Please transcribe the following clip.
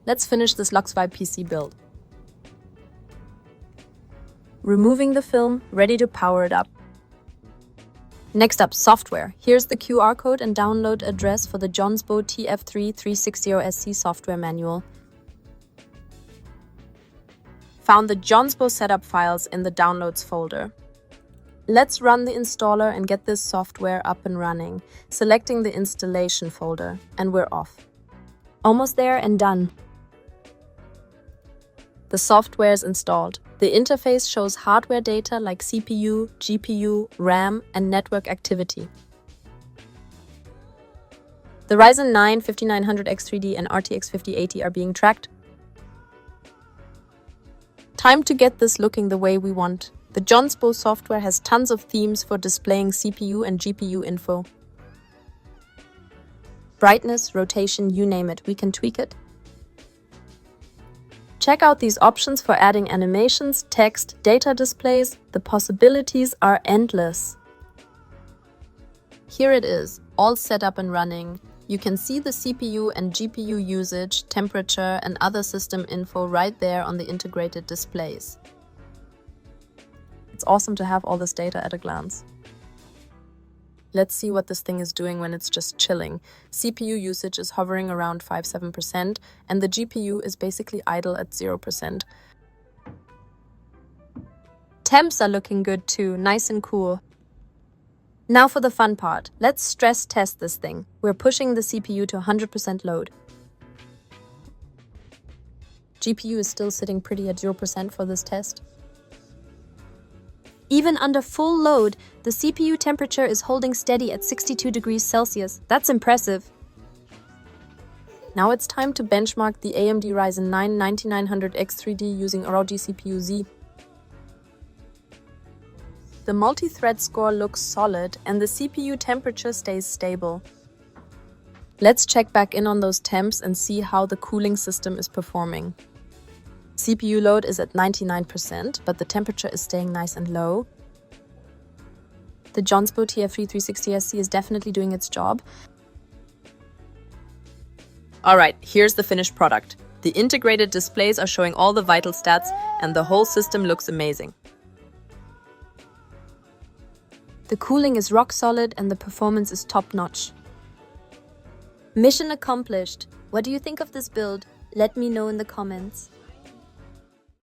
Let's finish this Luxvibe PC build. Removing the film, ready to power it up. Next up, software. Here's the QR code and download address for the Jonsbo TF3-360SC software manual. Found the Jonsbo setup files in the downloads folder. Let's run the installer and get this software up and running, selecting the installation folder, and we're off. Almost there and done. The software is installed. The interface shows hardware data like CPU, GPU, RAM, and network activity. The Ryzen 9 5900X3D and RTX 5080 are being tracked. Time to get this looking the way we want. The Jonsbo software has tons of themes for displaying CPU and GPU info. Brightness, rotation, you name it, we can tweak it. Check out these options for adding animations, text, data displays. The possibilities are endless. Here it is, all set up and running. You can see the CPU and GPU usage, temperature, and other system info right there on the integrated displays. It's awesome to have all this data at a glance. Let's see what this thing is doing when it's just chilling. CPU usage is hovering around 5-7%, and the GPU is basically idle at 0%. Temps are looking good too, nice and cool. Now for the fun part. Let's stress test this thing. We're pushing the CPU to 100% load. GPU is still sitting pretty at 0% for this test. Even under full load, the CPU temperature is holding steady at 62 degrees Celsius. That's impressive. Now it's time to benchmark the AMD Ryzen 9 9950X3D using ROG CPU Z. The multi-thread score looks solid and the CPU temperature stays stable. Let's check back in on those temps and see how the cooling system is performing. CPU load is at 99%, but the temperature is staying nice and low. The Jonsbo TF3-360SC is definitely doing its job. Alright, here's the finished product. The integrated displays are showing all the vital stats and the whole system looks amazing. The cooling is rock solid and the performance is top-notch. Mission accomplished. What do you think of this build? Let me know in the comments.